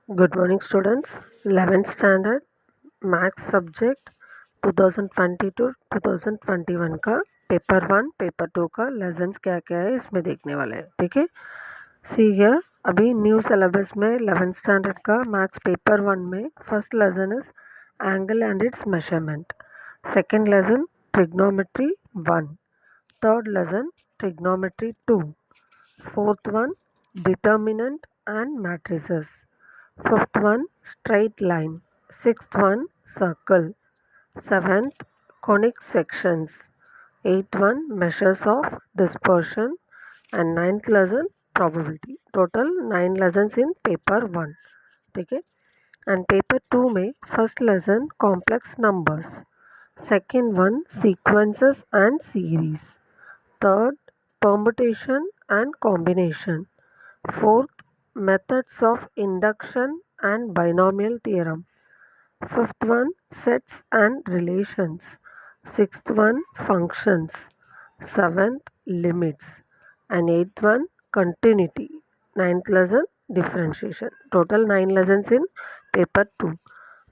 Good morning students. 11th standard maths subject 2020-2021 का paper 1 paper 2 का lessons क्या क्या है इसमें देखने वाले हैं. ठीक है, सी हियर. अभी न्यू सिलेबस में 11th स्टैंडर्ड का मैथ्स पेपर 1 में first lesson is angle and its measurement, second lesson trigonometry 1, third lesson trigonometry 2, fourth one determinant and matrices, fifth one straight line, sixth one circle, seventh conic sections, eighth one measures of dispersion, and ninth lesson probability. Total 9 lessons in paper 1. ठीक है, and paper 2 में first lesson complex numbers, second one sequences and series, third permutation and combination, fourth methods of induction and binomial theorem, fifth one sets and relations, sixth one functions, seventh limits, and eighth one continuity, ninth lesson differentiation. Total 9 lessons in paper 2.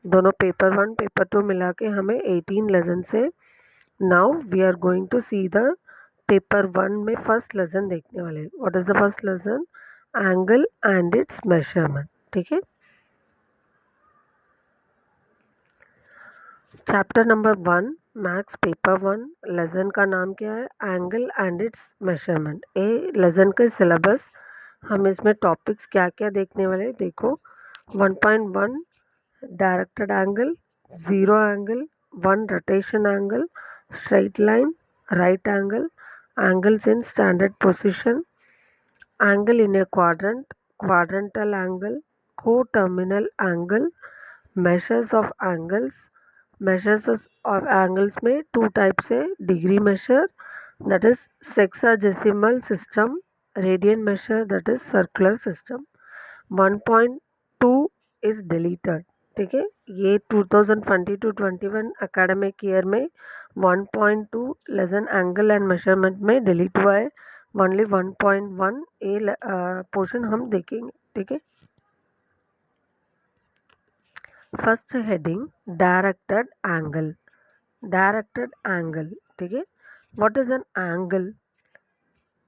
दोनों paper 1 paper 2 मिला के हमें 18 lesson से. Now we are going to see the paper 1 में first lesson देखने वाले. What is the first lesson? Angle and its measurement. ठीक है, chapter number 1 maths paper 1 lesson का नाम क्या है? Angle and its measurement. ए लेसन का सिलेबस हम इसमें टॉपिक्स क्या क्या देखने वाले देखो. 1.1 directed angle, zero angle, 1 rotation angle, straight line, right angle, angles in standard position, angle in a quadrant, quadrantal angle, coterminal angle, measures of angles. Measures of angles में two types है. degree measure that is sexagesimal system, radian measure that is circular system. 1.2 is deleted. ठीक है, ये 2020-21 academic year में 1.2 lesson angle and measurement में delete हुआ है. Only 1.1 ए portion हम देखेंगे. ठीक है, first heading directed angle. Directed angle. ठीक है, what is an angle?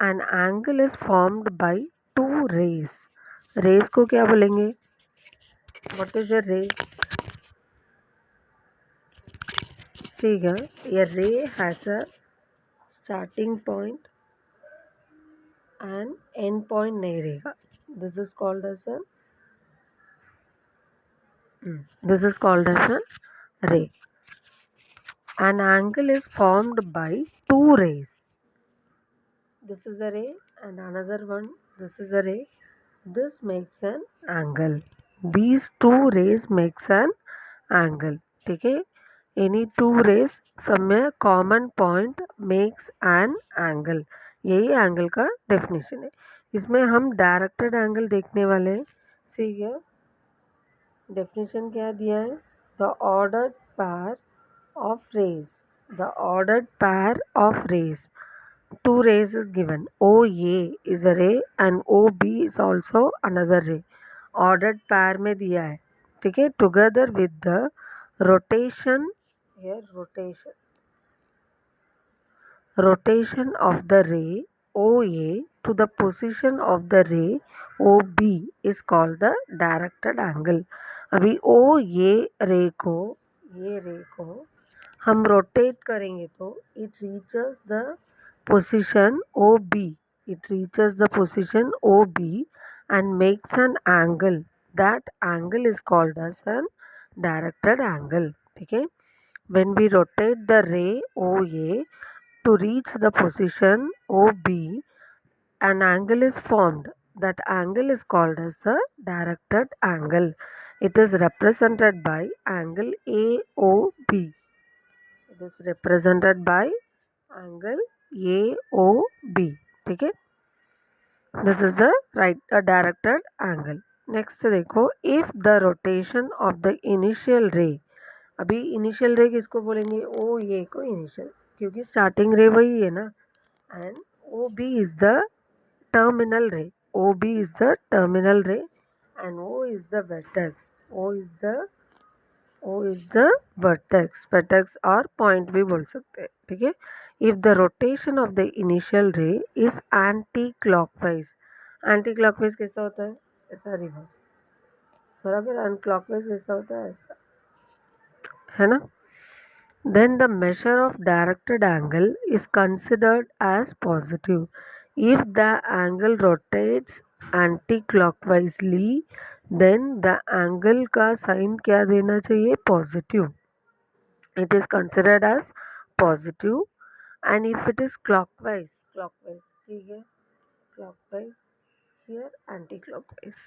An angle is formed by two rays. Rays को क्या बोलेंगे? व्हाट इज अ रे? ठीक है, a ray has a starting point and end point नहीं रहेगा. This is called as a this is called as a ray. An angle is formed by two rays. This is a ray and another one. This is a ray. This makes an angle. These two rays makes an angle. ठीक है, any two rays from a common point makes an angle. यही angle का definition है. इसमें हम directed angle देखने वाले हैं. सी हियर डेफिनेशन क्या दिया है? The ordered pair of rays. The ordered pair of rays. Two rays is given. OA is a ray and OB is also another ray. Ordered pair में दिया है. ठीक है, together with the rotation, here rotation of the ray OA to the position of the ray OB is called the directed angle. अभी OA रे को, ये रे को हम रोटेट करेंगे तो it reaches the position OB. It reaches the position OB and makes an angle. That angle is called as a directed angle. ठीक है, when we rotate the ray OA to reach the position OB, an angle is formed. That angle is called as a directed angle. It is represented by angle AOB. It is represented by angle AOB. ठीक है, this is the right directed angle. Next देखो, if the rotation of the initial ray. अभी initial रे किसको बोलेंगे? ओ ये को initial, क्योंकि स्टार्टिंग रे वही है ना. and OB is the terminal ray. OB is the terminal ray and O is the vertex. O is the vertex और point भी बोल सकते हैं, ठीक है. If the rotation of the initial ray is anti-clockwise कैसा होता है, ऐसा रिवर्स, बराबर. and clockwise कैसा होता है, ऐसा, है ना. Then the measure of directed angle is considered as positive. If the angle rotates anti-clockwisely, then the angle का sign क्या देना चाहिए, positive. It is considered as positive. And if it is clockwise, see here, clockwise, here anti-clockwise,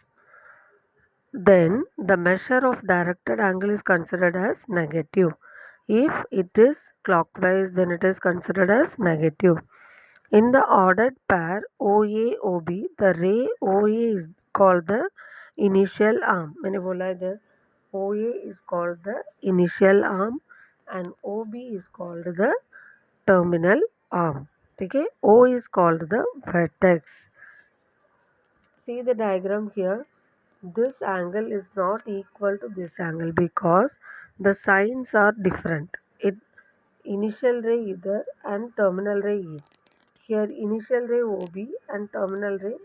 then the measure of directed angle is considered as negative. If it is clockwise, then it is considered as negative. In the ordered pair OA-OB, the ray OA is called the initial arm. मैंने बोला है इधर OA is called the initial arm and OB is called the terminal arm. ठीक है, O is called the vertex. See the diagram here. This angle is not equal to this angle because the signs are different. It initial ray either and terminal ray E. Here initial ray OB and terminal ray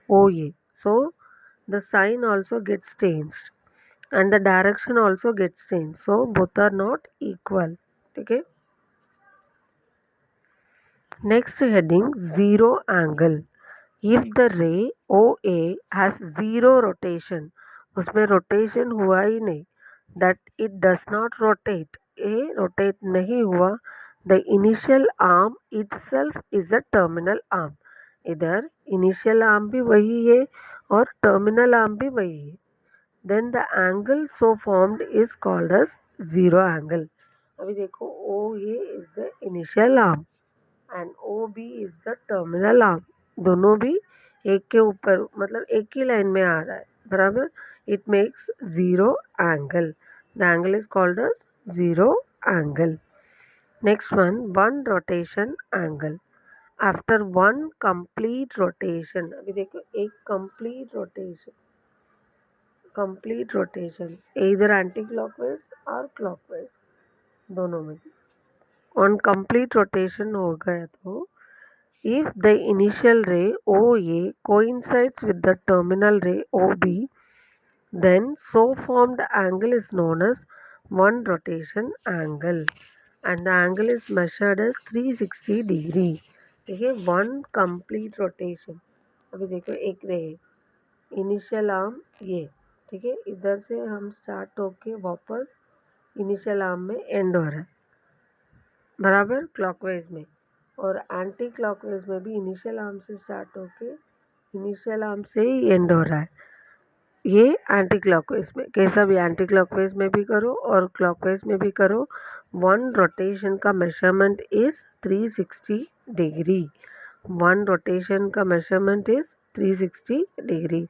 OA. So the sign also gets changed and the direction also gets changed. So both are not equal. Okay. Next heading, zero angle. If the ray OA has zero rotation, उसमें rotation हुआ ही नहीं, that it does not rotate, A rotate नहीं हुआ, the initial arm itself is a terminal arm. इधर initial arm भी वही है और terminal arm भी वही है. Then the angle so formed is called as zero angle. अभी देखो OA is the initial arm and OB is the terminal arm. दोनों भी एक के ऊपर मतलब एक ही लाइन में आ रहा है, बराबर. It makes zero angle. The angle is called as zero angle. Next one rotation angle. After one complete rotation, अभी देखो एक complete rotation either anti clockwise or clockwise, दोनों में on complete rotation हो गया तो if the initial ray OA coincides with the terminal ray OB, then so formed angle is known as one rotation angle and the angle is measured as 360 degree. देखिए one complete rotation. अभी देखो एक रे initial arm ये, ठीक है, इधर से हम स्टार्ट होके वापस इनिशियल आर्म में एंड हो रहा है, बराबर क्लॉकवाइज में, और एंटी क्लॉकवाइज में भी इनिशियल आर्म से स्टार्ट होके इनिशियल आर्म से ही एंड हो रहा है. ये एंटी क्लॉकवाइज में, कैसा भी एंटी क्लॉकवाइज में भी करो और क्लॉकवाइज में भी करो, वन रोटेशन का measurement is 360 degree. One rotation का measurement is 360 degree.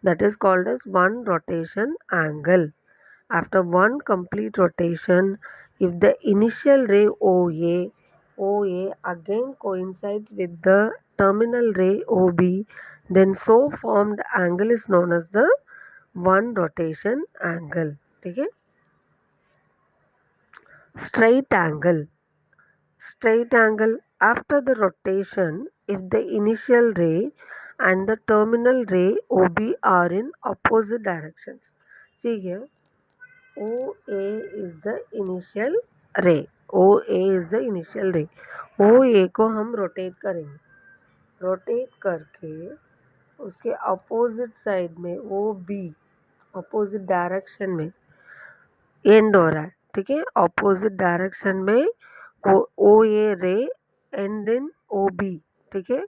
That is called as one rotation angle. After one complete rotation, if the initial ray OA again coincides with the terminal ray OB, then so formed angle is known as the one rotation angle. ठीक है. Straight angle. Straight angle after the rotation, if the initial ray and the terminal ray OB are in opposite directions. See here. OA is the initial ray. OA is the initial ray. OA को हम rotate करेंगे, rotate करके उसके opposite side में OB opposite direction में and हो रहा है, ठीक है. अपोजिट डायरेक्शन में OA रे एंड इन OB, ठीक है,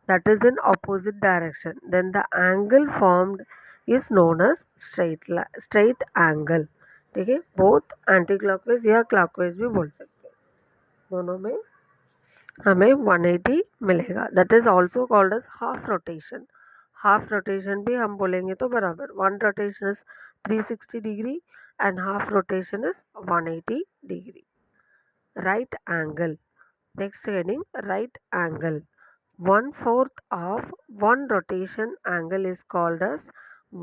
that is in opposite direction. Then the angle formed is known as straight angle. ठीक है, बोथ एंटी क्लॉकवाइज या क्लॉकवाइज भी बोल सकते हैं, दोनों में हमें 180 मिलेगा. That is also called as half rotation. Half rotation भी हम बोलेंगे तो बराबर, one rotation is 360 degree and half rotation is 180 degree. Right angle. Next heading, right angle. 1/4 of one rotation angle is called as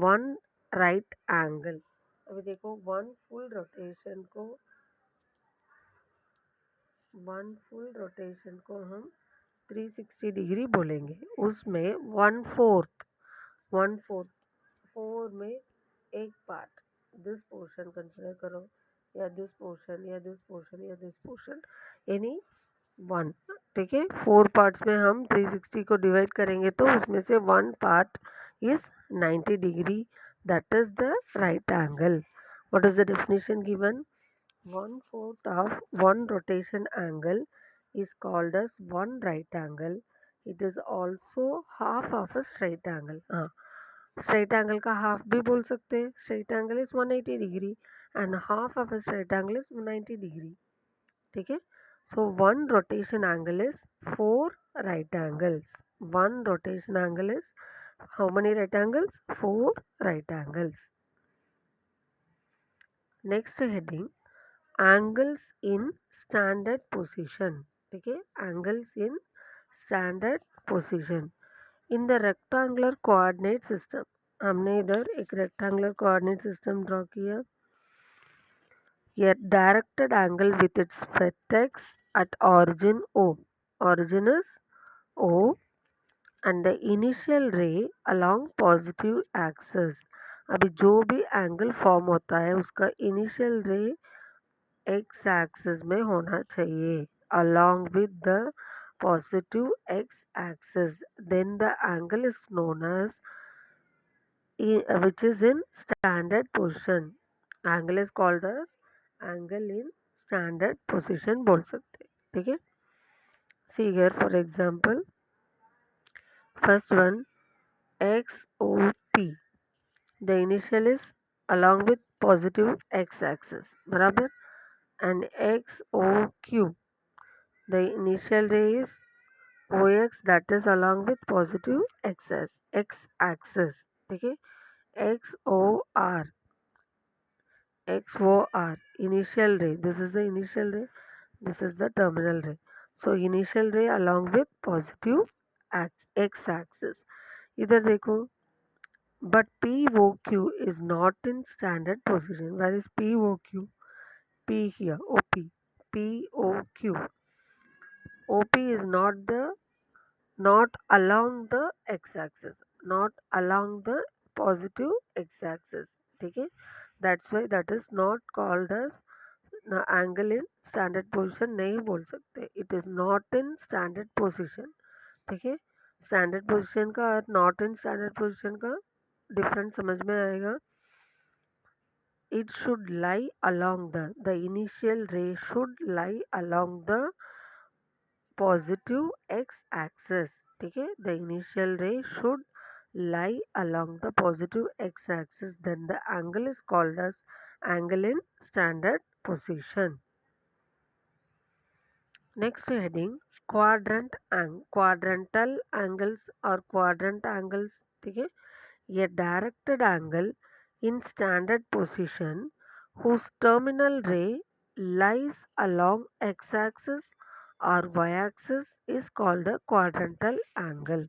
one right angle. अभी देखो one full rotation को हम 360 degree बोलेंगे। उसमें वन फोर्थ फोर में एक part this portion consider करो, या दिस पोर्शन या दिस पोर्शन या दिस पोर्शन, एनी वन। ठीक है, 4 पार्ट्स में हम 360 को डिवाइड करेंगे तो उसमें से one part is 90 degree, that is the right angle. What is the definition given? One fourth of one rotation angle is called as one right angle. It is also half of a straight angle. हाँ, straight angle का half भी बोल सकते हैं। Straight angle is 180 degree and half of a straight angle is 90 degree. ठीक है, so one rotation angle is 4 right angles. One rotation angle is how many right angles? 4 right angles. Next heading, angles in standard position. ठीक है, angles in standard position in the rectangular coordinate system. हमने इधर एक rectangular coordinate system draw किया। A directed angle with its vertex at origin O. Origin is O and the initial ray along positive axis. अभी जो भी angle form होता है उसका इनिशियल रे एक्स एक्सिस में होना चाहिए along with the positive x axis. Then the angle is known as which is in standard position. Angle is called as angle in standard position बोल सकते हैं। ठीक है, see here for example, first one XOP, the initial is along with positive x axis बराबर, and XOQ, the initial ray is OX, that is along with positive x axis। ठीक है, XOR, initial ray, this is the initial ray, this is the terminal ray. So initial ray along with positive x axis। इधर देखो, but POQ is not in standard position. Where is POQ? P here, OP. POQ. OP is not along the x axis, not along the positive x axis। ठीक है, that's why that is not called as angle in standard position नहीं बोल सकते। It is not in standard position. ठीक है, standard position का और not in standard position का डिफरेंस समझ में आएगा। It should lie along the initial ray should lie along the positive x axis. ठीक है, the initial ray should lie along the positive x axis, then the angle is called as angle in standard position। Next heading, quadrantal angles or quadrant angles। ठीक है, a directed angle in standard position whose terminal ray lies along x-axis or y-axis is called a quadrantal angle।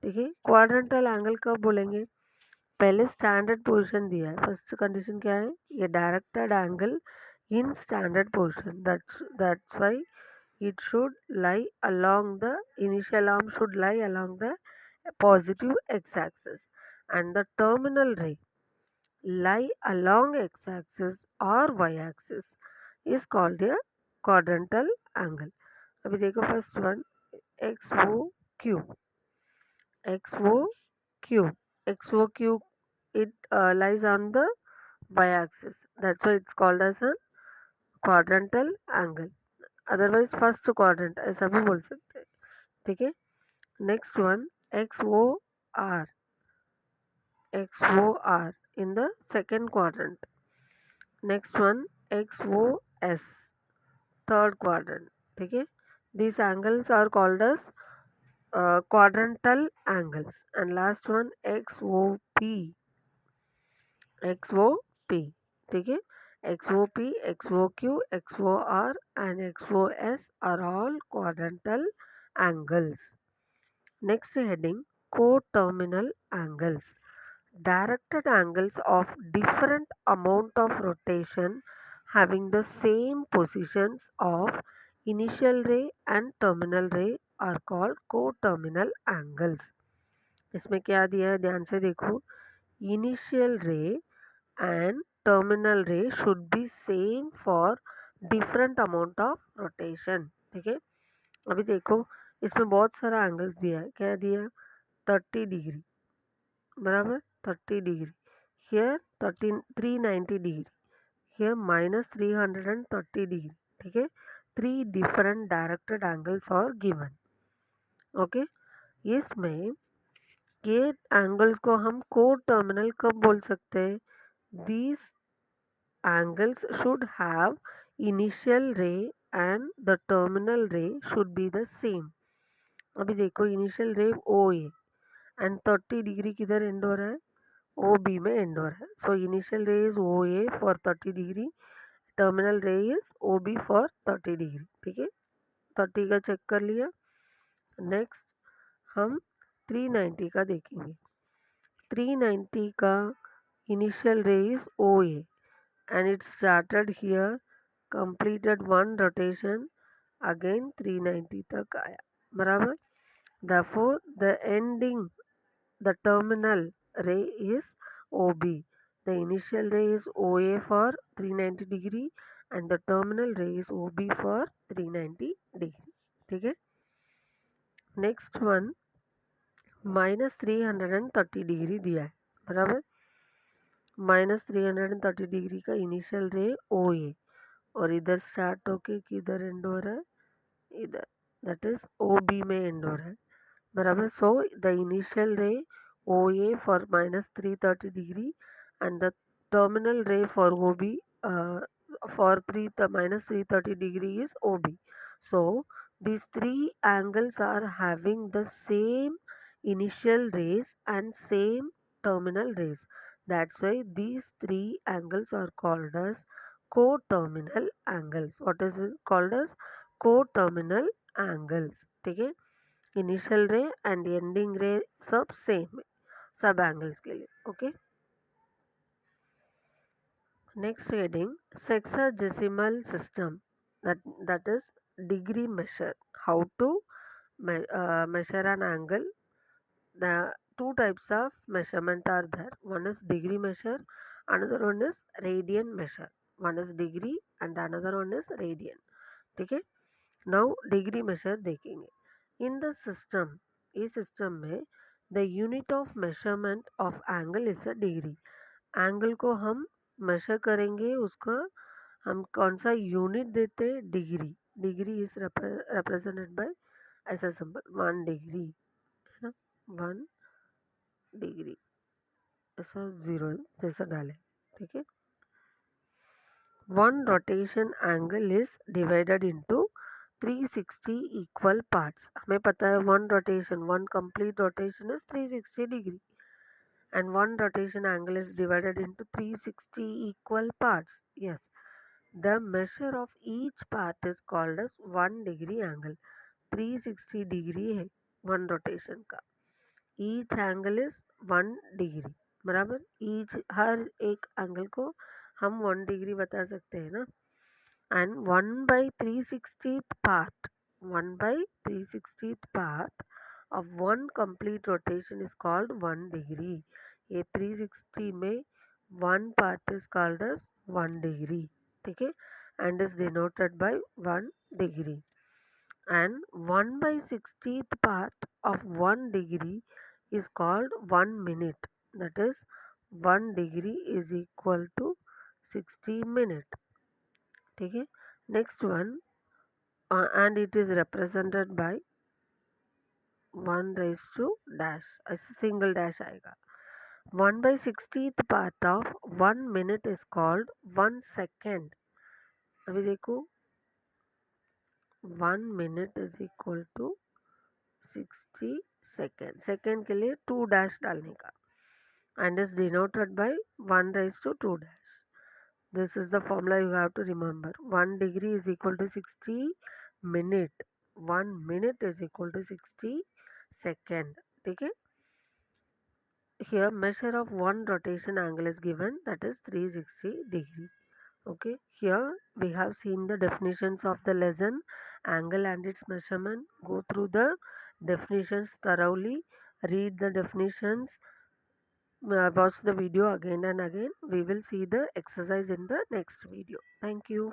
ठीक है, quadrantal angle कब बोलेंगे? पहले standard position दिया है। First condition क्या है? ये directed angle in standard position, that's why it should lie along the initial arm should lie along the positive x-axis and the terminal ray lie along x-axis or y-axis is called a quadrantal angle। अभी देखो first one XOQ, XOQ, XOQ, it lies on the y-axis, that's why it's called as a quadrantal angle। Otherwise first quadrant ऐसा भी बोल सकते हैं। ठीक है, next one XOR, XOR in the second quadrant। Next one XOS, third quadrant। ठीक है, these angles are called as quadrantal angles। and last one XOP, XOP। ठीक है, XOP, XOQ, XOR and XOS are all quadrantal angles। Next heading, coterminal angles। directed angles of different amount of rotation having the same positions of initial ray and terminal ray are called coterminal angles. इसमें क्या दिया है ध्यान से देखो. Initial ray and terminal ray should be same for different amount of rotation. ठीक है. अभी देखो इसमें बहुत सारा एंगल्स दिया है. क्या दिया? 30 डिग्री बराबर 30 degree. Here 390 degree. Here -330 degree. ठीक है. 3 different directed angles are given. Okay. इसमें ये एंगल्स को हम कोटर्मिनल कब बोल सकते हैं? These angles should have initial ray and the terminal ray should be the same. अभी देखो इनिशियल रे OA एंड 30 डिग्री किधर एंड हो रहा है? OB में एंड हो रहा है. सो इनिशियल रे is OA for 30 degree, terminal रे इज OB फॉर 30 डिग्री. ठीक है. 30 का चेक कर लिया. नेक्स्ट हम 390 का देखेंगे. 390 का इनिशियल रे is OA and it started here, completed one rotation, again 390 तक आया बराबर. therefore the ending, the terminal ray is OB. the initial ray is OA for 390 degree and the terminal ray is OB for 390 degree. ठीक है. Next one -330 degree दिया है बराबर. -330 degree का initial रे OA और इधर स्टार्ट होके किधर एंड हो रहा है? इधर. दैट इज OB में एंड हो रहा है बराबर. सो द इनिशियल रे OA for -330 degree and the terminal रे for OB for -330 degree is OB. So these three angles are having the same initial rays and same terminal rays. That's why these three angles are called as coterminal angles. What is it called as? Coterminal angles. ठीक है. Initial रे and ending रे सब same है सब angles के लिए. Okay. Next heading sexagesimal system. That is degree measure. How to measure an angle. The two types of measurement are there. One is degree measure, another one is radian measure. One is degree and another one is radian. ठीक है. Now degree major देखेंगे. In the system, इस system में the unit of measurement of angle is a degree. Angle को हम major करेंगे, उसका हम कौन सा यूनिट देते हैं? Degree. Degree is represented by ऐसा सिंबल 1 डिग्री है ना. 1 डिग्री ऐसा 0 जैसा डालें. ठीक है. One rotation angle is divided into 360 equal parts. हमें पता है one rotation, one complete rotation is 360 degree and one rotation angle is divided into 360 equal parts. Yes, the measure of each part is called as 1 degree angle. 360 degree है one rotation का. each angle is 1 degree बराबर. each हर एक angle को हम 1 degree बता सकते हैं ना. and 1/360th part, 1/360th part of one complete rotation is called 1 degree. ये 360 में 1 part is called as 1 degree. ठीक है. and is denoted by 1 degree. and 1/60th part of 1 degree is called 1 minute. that is 1 degree is equal to 60 minutes. ठीक है. Next one and it is represented by 1 raised to dash. ऐसे single dash आएगा. 1/60th part of 1 minute is called 1 second. अभी देखो 1 minute is equal to 60 second. Second के लिए 2 dash डालने का and is denoted by 1 raised to 2 dash. This is the formula you have to remember. 1 degree is equal to 60 minute. 1 minute is equal to 60 second. ठीक है. here measure of one rotation angle is given, that is 360 degree. Okay, here we have seen the definitions of the lesson, angle and its measurement. Go through the definitions thoroughly, read the definitions, watch the video again and again. We will see the exercise in the next video. Thank you.